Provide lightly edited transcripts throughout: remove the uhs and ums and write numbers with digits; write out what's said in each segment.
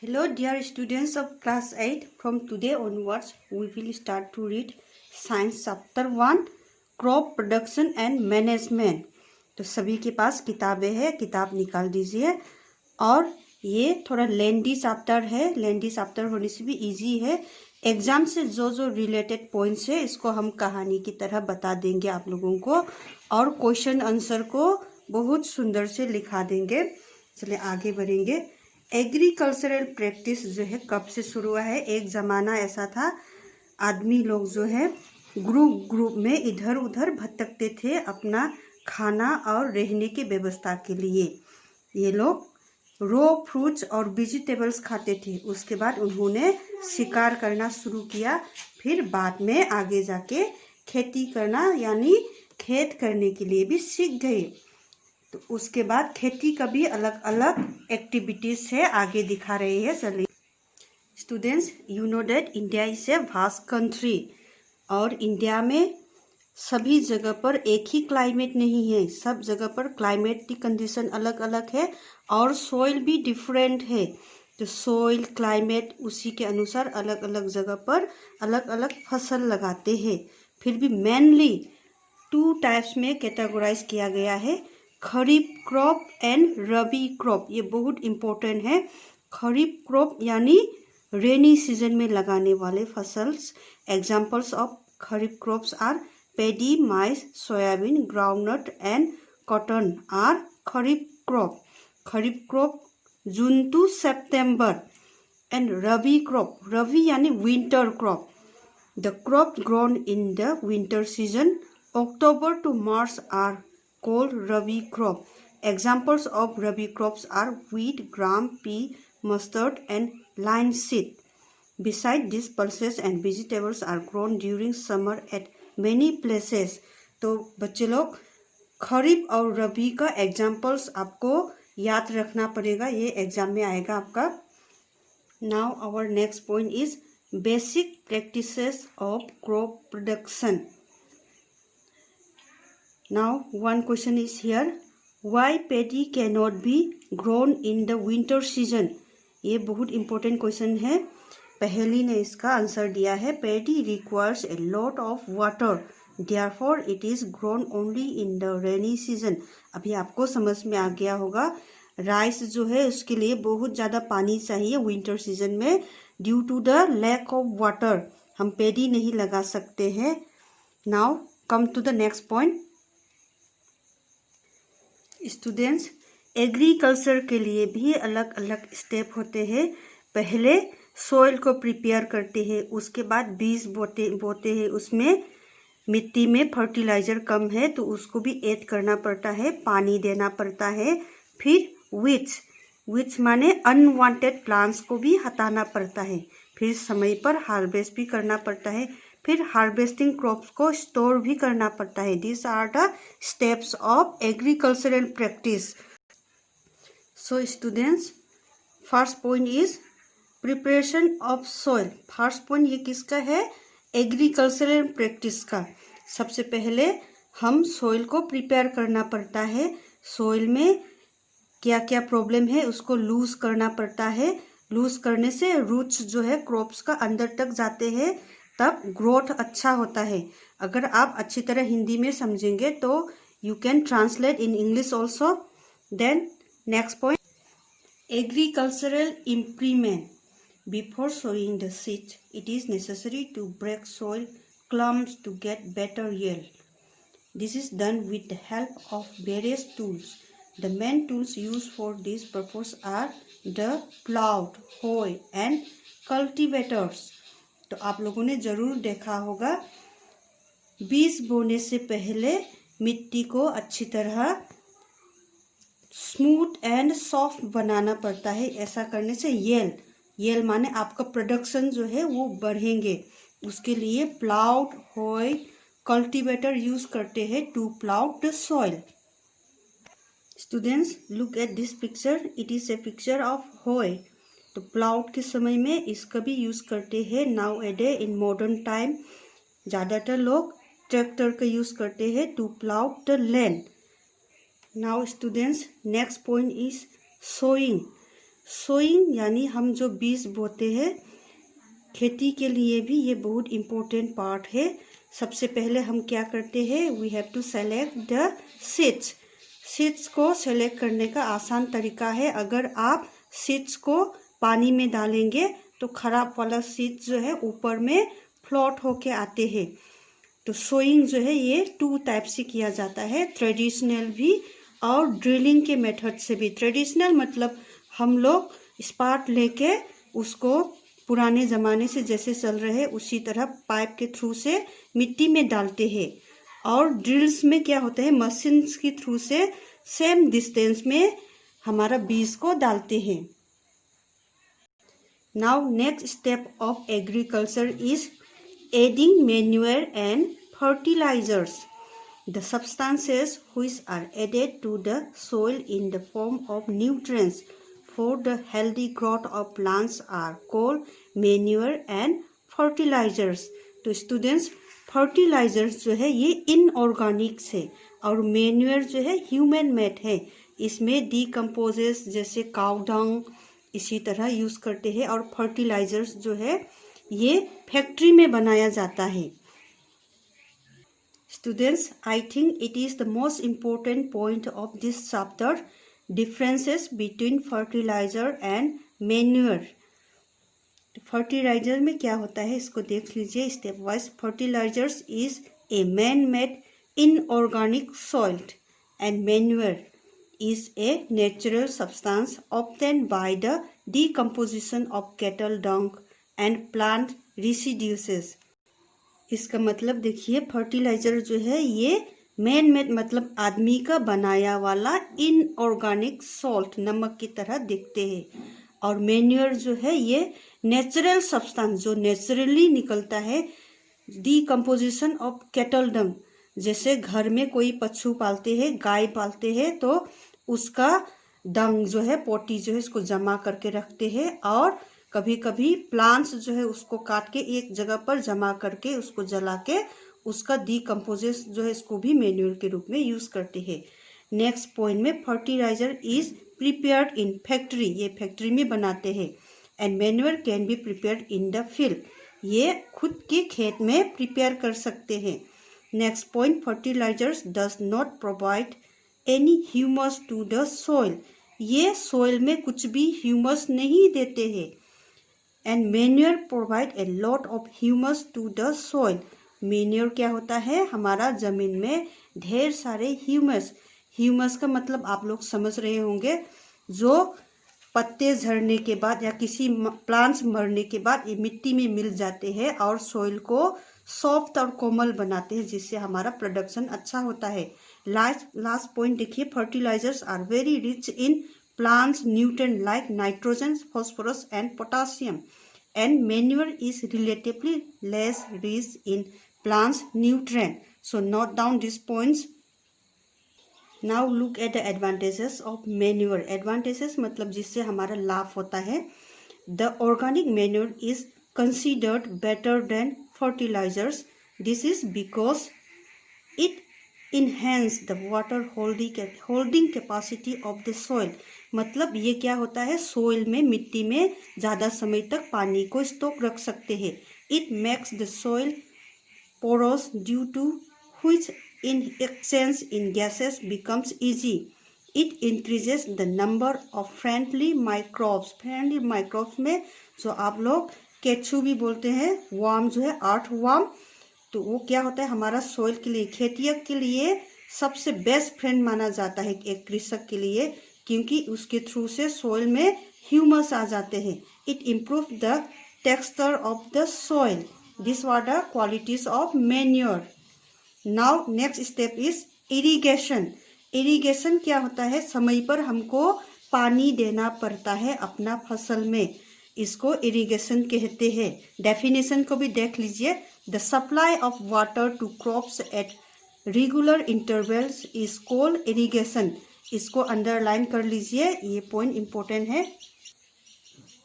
Hello dear students of class 8. From today onwards, we will start to read Science Chapter 1, Crop Production and Management. तो सभी के पास किताबें हैं, किताब निकाल दीजिए। और ये थोड़ा लेंदी चैप्टर है, लेंदी चैप्टर होने से भी इजी है। एग्जाम से जो रिलेटेड पॉइंट्स है इसको हम कहानी की तरह बता देंगे आप लोगों को, और क्वेश्चन आंसर को बहुत सुंदर से लिखा देंगे। चलिए आगे बढ़ेंगे। एग्रीकल्चरल प्रैक्टिस जो है कब से शुरू हुआ है? एक ज़माना ऐसा था, आदमी लोग जो है ग्रुप में इधर उधर भटकते थे अपना खाना और रहने की व्यवस्था के लिए। ये लोग रो फ्रूट्स और वेजिटेबल्स खाते थे। उसके बाद उन्होंने शिकार करना शुरू किया, फिर बाद में आगे जाके खेती करना यानी खेत करने के लिए भी सीख गए। तो उसके बाद खेती का भी अलग अलग एक्टिविटीज है, आगे दिखा रहे हैं। चलिए students, you know that India is a vast country, और इंडिया में सभी जगह पर एक ही क्लाइमेट नहीं है। सब जगह पर क्लाइमेट की कंडीशन अलग अलग है और सोइल भी डिफरेंट है। तो सोइल क्लाइमेट उसी के अनुसार अलग अलग जगह पर अलग अलग फसल लगाते हैं। फिर भी मेनली 2 टाइप्स में कैटेगराइज किया गया है, kharif crop and rabi crop. ये बहुत इम्पोर्टेंट है। खरीफ क्रॉप यानी रेनी सीजन में लगाने वाले फसल्स। Examples of kharif crops are paddy, maize, soybean, groundnut and cotton are kharif crop. Kharif crop June to September. And rabi crop, rabi यानी winter crop. The crop grown in the winter season, October to March are called Rabi crop. Examples of Rabi crops are wheat, gram, pea, mustard and linseed. Besides these pulses and vegetables are grown during summer at many places. तो बच्चे लोग खरीफ और रबी का examples आपको याद रखना पड़ेगा, ये एग्जाम में आएगा आपका। Now our next point is basic practices of crop production. Now one question is here, why paddy cannot be grown in the winter season? ये बहुत important question है। पहली ने इसका आंसर दिया है, paddy requires a lot of water, therefore it is grown only in the rainy season. अभी आपको समझ में आ गया होगा, राइस जो है उसके लिए बहुत ज़्यादा पानी चाहिए विंटर सीजन में। Due to the lack of water हम पैडी नहीं लगा सकते हैं। Now come to the next point. Students, agriculture के लिए भी अलग अलग स्टेप होते हैं। पहले सॉइल को प्रिपेयर करते हैं, उसके बाद बीज बोते हैं। उसमें मिट्टी में फर्टिलाइजर कम है तो उसको भी ऐड करना पड़ता है, पानी देना पड़ता है। फिर विच माने अनवांटेड प्लांट्स को भी हटाना पड़ता है। फिर समय पर हार्वेस्ट भी करना पड़ता है। फिर हार्वेस्टिंग क्रॉप्स को स्टोर भी करना पड़ता है। This are the steps of agricultural practice. So students, first point is preparation of soil. First point ये किसका है? एग्रीकल्चरल प्रैक्टिस का। सबसे पहले हम सॉइल को प्रिपेयर करना पड़ता है। सॉइल में क्या क्या प्रॉब्लम है उसको लूज करना पड़ता है। लूज करने से रूट्स जो है क्रॉप्स का अंदर तक जाते हैं, तब ग्रोथ अच्छा होता है। अगर आप अच्छी तरह हिंदी में समझेंगे तो you can translate in English also. Then next point, agricultural improvement. Before sowing the seeds it is necessary to break soil clumps to get better yield. This is done with the help of various tools. The main tools used for this purpose are the plough, hoe and cultivators. तो आप लोगों ने ज़रूर देखा होगा, बीज बोने से पहले मिट्टी को अच्छी तरह स्मूथ एंड सॉफ्ट बनाना पड़ता है। ऐसा करने से येल माने आपका प्रोडक्शन जो है वो बढ़ेंगे। उसके लिए प्लाउड, होय, कल्टीवेटर यूज करते हैं to plough the soil. Students, look at this picture, it is a picture of hoe. तो प्लाउड के समय में इसका भी यूज करते हैं। Now a day in modern time ज़्यादातर लोग ट्रैक्टर का यूज करते हैं to plough the land. Now students, next point is sowing. Sowing यानी हम जो बीज बोते हैं, खेती के लिए भी ये बहुत इम्पोर्टेंट पार्ट है। सबसे पहले हम क्या करते हैं, we have to select the seeds. Seeds को सेलेक्ट करने का आसान तरीका है, अगर आप सीड्स को पानी में डालेंगे तो खराब वाला सीड्स जो है ऊपर में फ्लोट होके आते हैं। तो सोइंग जो है ये 2 टाइप से किया जाता है, ट्रेडिशनल भी और ड्रिलिंग के मेथड से भी। ट्रेडिशनल मतलब हम लोग स्पाट लेके उसको पुराने ज़माने से जैसे चल रहे उसी तरह पाइप के थ्रू से मिट्टी में डालते हैं। और ड्रिल्स में क्या होता है, मशीन्स के थ्रू से सेम डिस्टेंस में हमारा बीज को डालते हैं। Now next step of agriculture is adding manure and fertilizers, the substances which are added to the soil in the form of nutrients for the healthy growth of plants are called manure and fertilizers। तो students, fertilisers जो है ये inorganic है और manure जो है human made है। इसमें डिकम्पोजेस जैसे काउ डंग इसी तरह यूज़ करते हैं। और फर्टिलाइजर्स जो है ये फैक्ट्री में बनाया जाता है। Students, I think it is the most important point of this chapter, differences between fertilizer and manure। Fertilizer में क्या होता है इसको देख लीजिए stepwise. Fertilizers is a man made inorganic soil and manure is a natural substance obtained by the decomposition of cattle dung and plant residues। इसका मतलब देखिए, फर्टिलाइजर जो है ये मैन मेड मतलब आदमी का बनाया वाला इनऑर्गेनिक सॉल्ट नमक की तरह दिखते हैं। और मैन्यूर जो है ये नेचुरल सब्सटेंस जो नेचुरली निकलता है, डिकम्पोजिशन ऑफ कैटल डंग। जैसे घर में कोई पशु पालते हैं, गाय पालते हैं, तो उसका डंग जो है, पोटी जो है, इसको जमा करके रखते हैं। और कभी कभी प्लांट्स जो है उसको काट के एक जगह पर जमा करके उसको जला के उसका डिकम्पोजेस जो है इसको भी मैन्यूर के रूप में यूज करते हैं। नेक्स्ट पॉइंट में fertilizer is prepared in factory, ये फैक्ट्री में बनाते हैं। And manure can be prepared in the field, ये खुद के खेत में प्रिपेयर कर सकते हैं। Next point, fertilizers does not provide any humus to the soil, ये सॉइल में कुछ भी ह्यूमस नहीं देते हैं। And manure provide a lot of humus to the soil, manure क्या होता है, हमारा जमीन में ढेर सारे ह्यूमस। ह्यूमस का मतलब आप लोग समझ रहे होंगे, जो पत्ते झड़ने के बाद या किसी प्लांट्स मरने के बाद ये मिट्टी में मिल जाते हैं और सॉइल को सॉफ्ट और कोमल बनाते हैं, जिससे हमारा प्रोडक्शन अच्छा होता है। लास्ट पॉइंट देखिए, fertilizers are very rich in plants nutrient like nitrogen, phosphorus and potassium, and manure is relatively less rich in plants nutrient। So note down these points। Now look at the advantages of manure। advantages मतलब जिससे हमारा लाभ होता है। The organic manure is considered better than fertilizers। This is because it enhance the water holding capacity of the soil। मतलब ये क्या होता है, सोइल में मिट्टी में ज़्यादा समय तक पानी को स्टॉक रख सकते हैं। It makes the soil porous due to which in exchange in gases becomes easy. It increases the number of friendly microbes. Friendly microbes में जो आप लोग केचू भी बोलते हैं, वार्म जो है अर्थ वार्म, तो वो क्या होता है, हमारा सॉइल के लिए, खेतियक के लिए सबसे बेस्ट फ्रेंड माना जाता है एक कृषक के लिए, क्योंकि उसके थ्रू से सॉइल में ह्यूमस आ जाते हैं। It improve the texture of the soil. This are the qualities of manure. Now next step is irrigation. Irrigation क्या होता है, समय पर हमको पानी देना पड़ता है अपना फसल में, इसको इरिगेशन कहते हैं। डेफिनेशन को भी देख लीजिए। The supply of water to crops at regular intervals is called irrigation. इसको अंडरलाइन कर लीजिए, ये पॉइंट इम्पोर्टेंट है।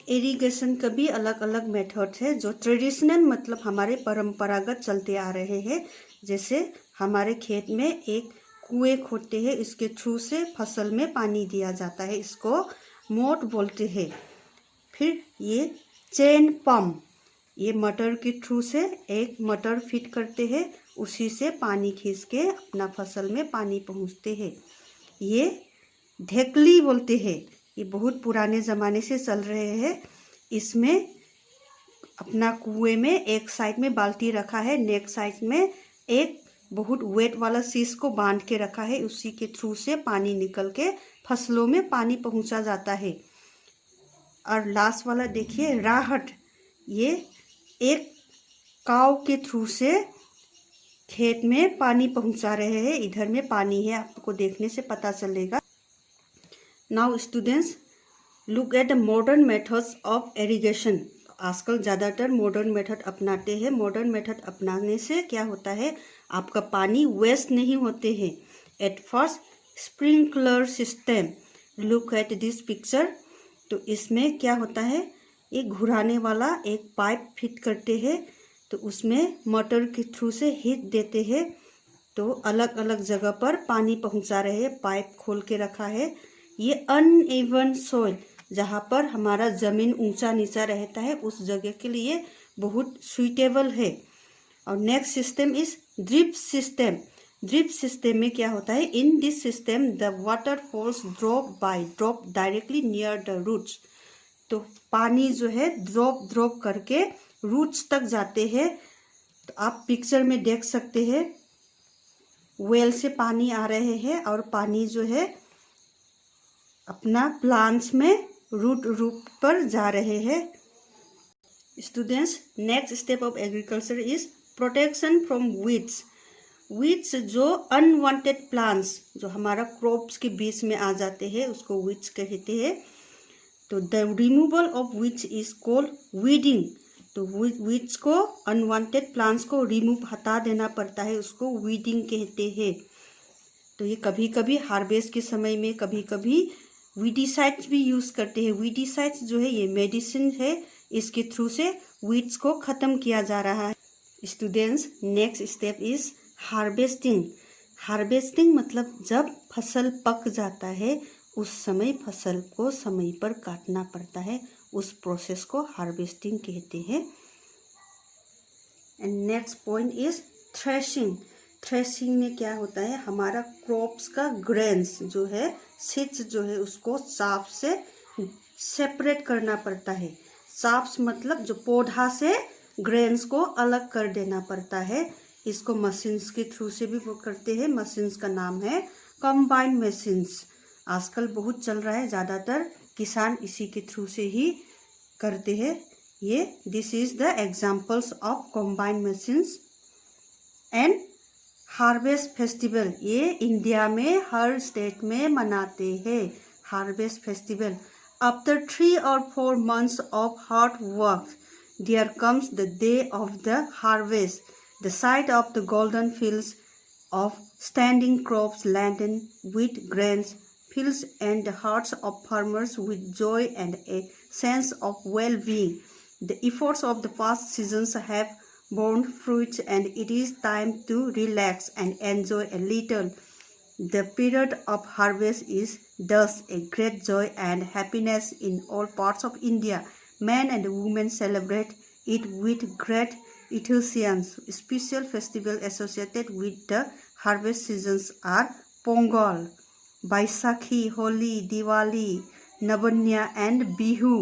इरिगेशन का भी अलग अलग मेथड है। जो ट्रेडिशनल मतलब हमारे परंपरागत चलते आ रहे हैं, जैसे हमारे खेत में एक कुएं खोदते हैं, इसके थ्रू से फसल में पानी दिया जाता है, इसको मोट बोलते हैं। फिर ये चेन पंप, ये मोटर के थ्रू से एक मोटर फिट करते हैं, उसी से पानी खींच के अपना फसल में पानी पहुंचते हैं। ये ढेकली बोलते हैं, ये बहुत पुराने ज़माने से चल रहे हैं। इसमें अपना कुएं में एक साइड में बाल्टी रखा है, नेक्स्ट साइड में एक बहुत वेट वाला चीज को बांध के रखा है, उसी के थ्रू से पानी निकल के फसलों में पानी पहुंचा जाता है। और लास्ट वाला देखिए राहट, ये एक काव के थ्रू से खेत में पानी पहुंचा रहे हैं। इधर में पानी है, आपको देखने से पता चलेगा। Now students look at the modern methods of irrigation. आजकल ज़्यादातर मॉडर्न मेथड अपनाते हैं। मॉडर्न मेथड अपनाने से क्या होता है, आपका पानी वेस्ट नहीं होते हैं। At first sprinkler system, look at this picture. तो इसमें क्या होता है, एक घुराने वाला एक पाइप फिट करते हैं, तो उसमें मोटर के थ्रू से हीट देते हैं, तो अलग अलग जगह पर पानी पहुंचा रहे हैं। पाइप खोल के रखा है। ये अनइवन सॉइल, जहाँ पर हमारा ज़मीन ऊंचा नीचा रहता है, उस जगह के लिए बहुत सुइटेबल है। और next system is drip system. Drip system में क्या होता है, in this system the water falls drop directly near the roots. तो पानी जो है ड्रॉप करके रूट्स तक जाते हैं। तो आप पिक्चर में देख सकते हैं, वेल से पानी आ रहे हैं और पानी जो है अपना प्लांट्स में रूट पर जा रहे हैं। Students next step of agriculture is protection from weeds. Weeds जो अनवांटेड प्लांट्स जो हमारा क्रॉप्स के बीच में आ जाते हैं, उसको वीड्स कहते हैं। तो the removal of weeds is called weeding. तो वीड्स को, अनवांटेड प्लांट्स को रिमूव हटा देना पड़ता है, उसको वीडिंग कहते हैं। तो ये कभी कभी हार्वेस्ट के समय में कभी कभी वीडिसाइड्स भी यूज़ करते हैं। वीडिसाइड्स जो है ये मेडिसिन है, इसके थ्रू से वीड्स को ख़त्म किया जा रहा है। Students next step is harvesting. Harvesting मतलब जब फसल पक जाता है, उस समय फसल को समय पर काटना पड़ता है, उस प्रोसेस को हार्वेस्टिंग कहते हैं। And next point is threshing. Threshing में क्या होता है, हमारा क्रॉप्स का ग्रेन्स जो है, सीड्स जो है, उसको चाफ से सेपरेट करना पड़ता है। चाफ्स मतलब जो पौधा से ग्रेन्स को अलग कर देना पड़ता है। इसको मशीन्स के थ्रू से भी वो करते हैं। मशीन्स का नाम है कंबाइन मशीन्स। आजकल बहुत चल रहा है, ज़्यादातर किसान इसी के थ्रू से ही करते हैं। ये this is the examples of combine machines. And harvest festival, ये इंडिया में हर स्टेट में मनाते हैं harvest festival. After 3 or 4 months of hard work, there comes the day of the harvest. The sight of the golden fields of standing crops laden with grains fills and the hearts of farmers with joy and a sense of well-being. The efforts of the past seasons have borne fruit, and it is time to relax and enjoy a little. The period of harvest is thus a great joy and happiness in all parts of India. Men and women celebrate it with great enthusiasm. Special festivals associated with the harvest seasons are Pongal, Baisakhi, Holi, Diwali, Navanya and Bihu.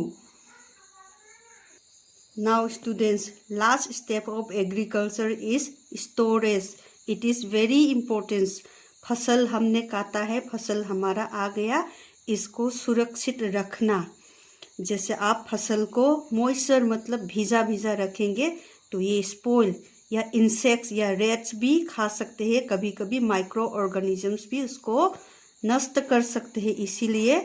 Now students, last step of agriculture is storage. It is very important. फसल हमने काटा है, फसल हमारा आ गया, इसको सुरक्षित रखना। जैसे आप फसल को मॉइस्चर मतलब भीजा भीजा रखेंगे तो ये स्पॉइल या इंसेक्ट्स या रेट्स भी खा सकते हैं। कभी कभी माइक्रो ऑर्गेनिजम्स भी उसको नष्ट कर सकते हैं। इसीलिए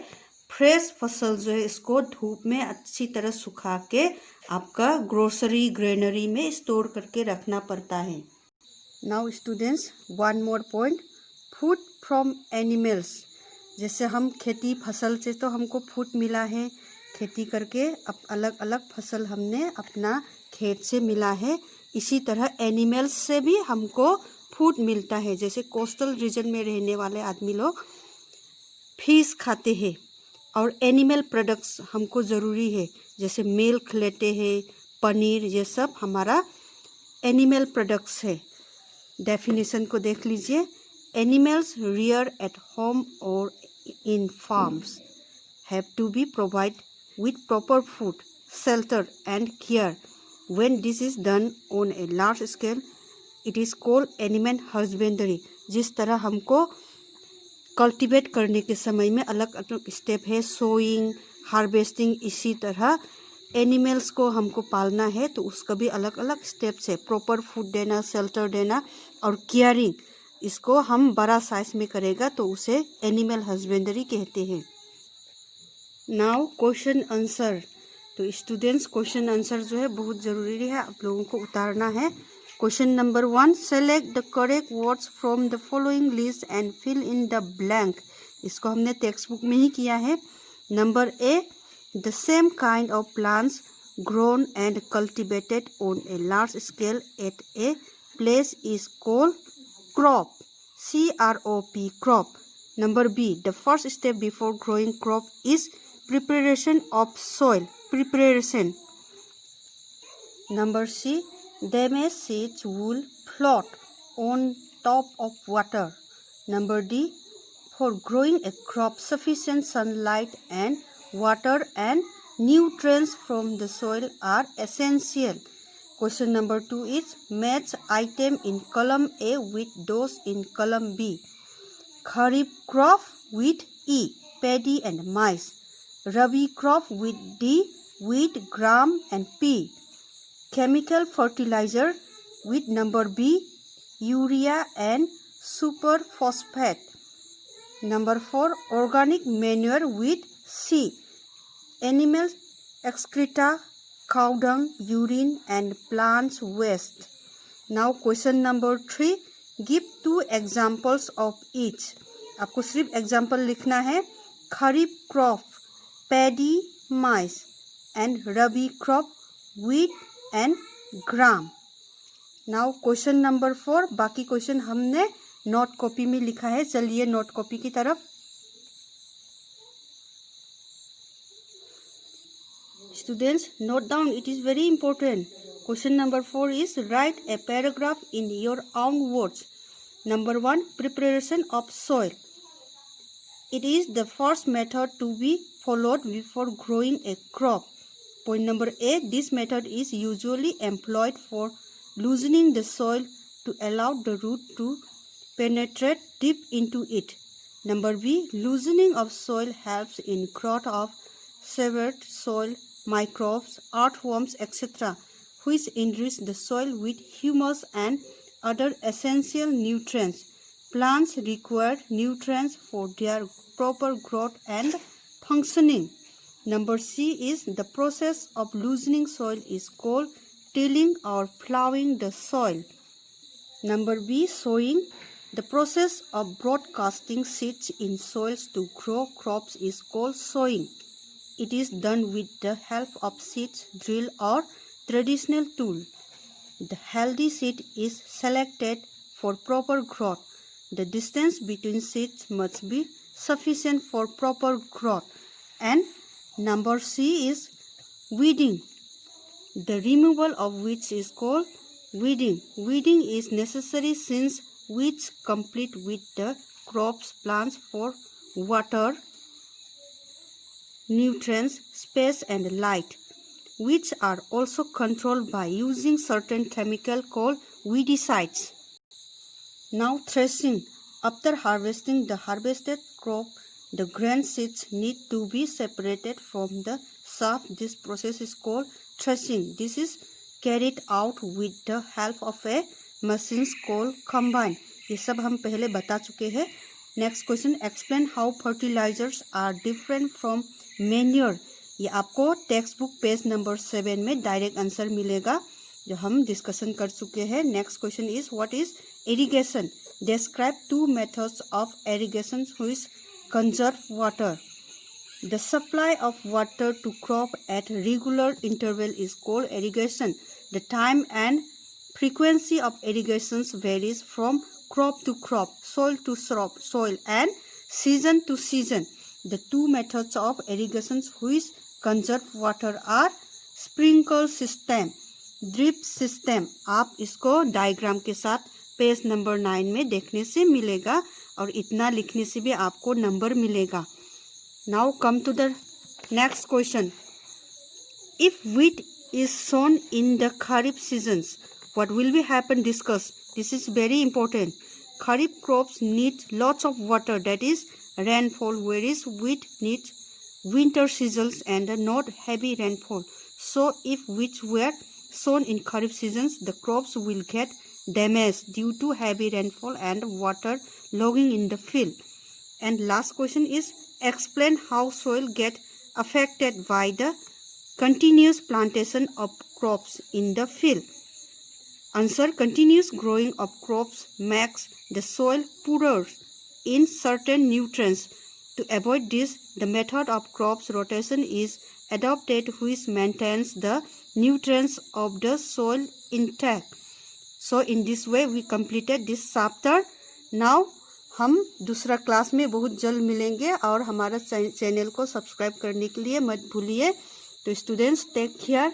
फ्रेश फसल जो है इसको धूप में अच्छी तरह सुखा के आपका ग्रोसरी ग्रेनरी में स्टोर करके रखना पड़ता है। Now students one more point, food from animals. जैसे हम खेती फसल से तो हमको फूड मिला है, खेती करके अब अलग अलग फसल हमने अपना खेत से मिला है। इसी तरह एनिमल्स से भी हमको फूड मिलता है। जैसे कोस्टल रीजन में रहने वाले आदमी लोग फिश खाते हैं और एनिमल प्रोडक्ट्स हमको ज़रूरी है, जैसे मिल्क लेते हैं, पनीर, ये सब हमारा एनिमल प्रोडक्ट्स है। डेफिनेशन को देख लीजिए। एनिमल्स रियर एट होम और in farms have to be provide with proper food, shelter and care. When this is done on a large scale, it is called animal husbandry. जिस तरह हमको cultivate करने के समय में अलग अलग स्टेप है, सोइंग, हार्वेस्टिंग, इसी तरह एनिमल्स को हमको पालना है तो उसका भी अलग अलग स्टेप्स है। प्रॉपर फूड देना, शेल्टर देना और केयरिंग, इसको हम बड़ा साइज में करेगा तो उसे एनिमल हस्बेंडरी कहते हैं। Now question answer. तो स्टूडेंट्स, क्वेश्चन आंसर जो है बहुत ज़रूरी है, आप लोगों को उतारना है। Question number 1, select the correct words from the following list and fill in the blank. इसको हमने टेक्स्ट बुक में ही किया है। Number A, the same kind of plants grown and cultivated on a large scale at a place is called crop, CROP, crop. Number B, the first step before growing crop is preparation of soil, preparation. Number C, damaged seeds will float on top of water. Number D, for growing a crop, sufficient sunlight and water and nutrients from the soil are essential. Question number 2 is match item in column A with those in column B. Kharif crop with E, paddy and maize. Rabi crop with D, wheat, gram and pea. Chemical fertilizer with number B, urea and super phosphate. Number 4, organic manure with C, animal excreta, cow dung, urine and plants waste. Now question number 3, give 2 examples of each. आपको सिर्फ example लिखना है। Kharif crop, paddy, maize and rabi crop, wheat and gram. Now question number 4, बाकी question हमने note copy में लिखा है। चलिए नोट कॉपी की तरफ। Students, note down, it is very important. Question number 4 is write a paragraph in your own words. Number 1, preparation of soil. It is the first method to be followed before growing a crop. Point number A, this method is usually employed for loosening the soil to allow the root to penetrate deep into it. Number B, loosening of soil helps in growth of severed soil microbes, earthworms, etc., which enrich the soil with humus and other essential nutrients. Plants require nutrients for their proper growth and functioning. Number C is the process of loosening soil is called tilling or plowing the soil. Number B, sowing. The process of broadcasting seeds in soils to grow crops is called sowing. It is done with the help of seed drill or traditional tool. The healthy seed is selected for proper growth. The distance between seeds must be sufficient for proper growth. And number C is weeding. The removal of weeds is called weeding. Weeding is necessary since weeds compete with the crops plants for water, nutrients, space and light. Weeds are also controlled by using certain chemical called weedicides. Now threshing. After harvesting the harvested crop, the grain seeds need to be separated from the chaff. This process is called threshing. This is carried out with the help of a machine called combine. ये सब हम पहले बता चुके हैं। Next question, explain how fertilizers are different from manure. ये आपको text book page number 7 में डायरेक्ट आंसर मिलेगा जो हम डिस्कशन कर चुके हैं। Next question is what is irrigation. Describe 2 methods of irrigation which conserve water. The supply of water to crop at regular interval is called irrigation. The time and frequency of irrigations varies from crop to crop, soil to soil, and season to season. The two methods of irrigation which conserve water are sprinkle system, drip system. आप इसको diagram के साथ page number 9 में देखने से मिलेगा और इतना लिखने से भी आपको नंबर मिलेगा. Now come to the next question. If wheat is sown in the Kharif seasons, what will be happen? Discuss. This is very important. Kharif crops need lots of water, that is rainfall, whereas wheat needs winter seasons and not heavy rainfall. So if wheat were sown in Kharif seasons, the crops will get damaged due to heavy rainfall and water logging in the field. And last question is, explain how soil get affected by the continuous plantation of crops in the field. Answer: continuous growing of crops makes the soil poorer in certain nutrients. To avoid this, the method of crops rotation is adopted, which maintains the nutrients of the soil intact. So in this way we completed this chapter. Now हम दूसरा class में बहुत जल्द मिलेंगे और हमारा channel को subscribe करने के लिए मत भूलिए. तो स्टूडेंट्स, टेक केयर.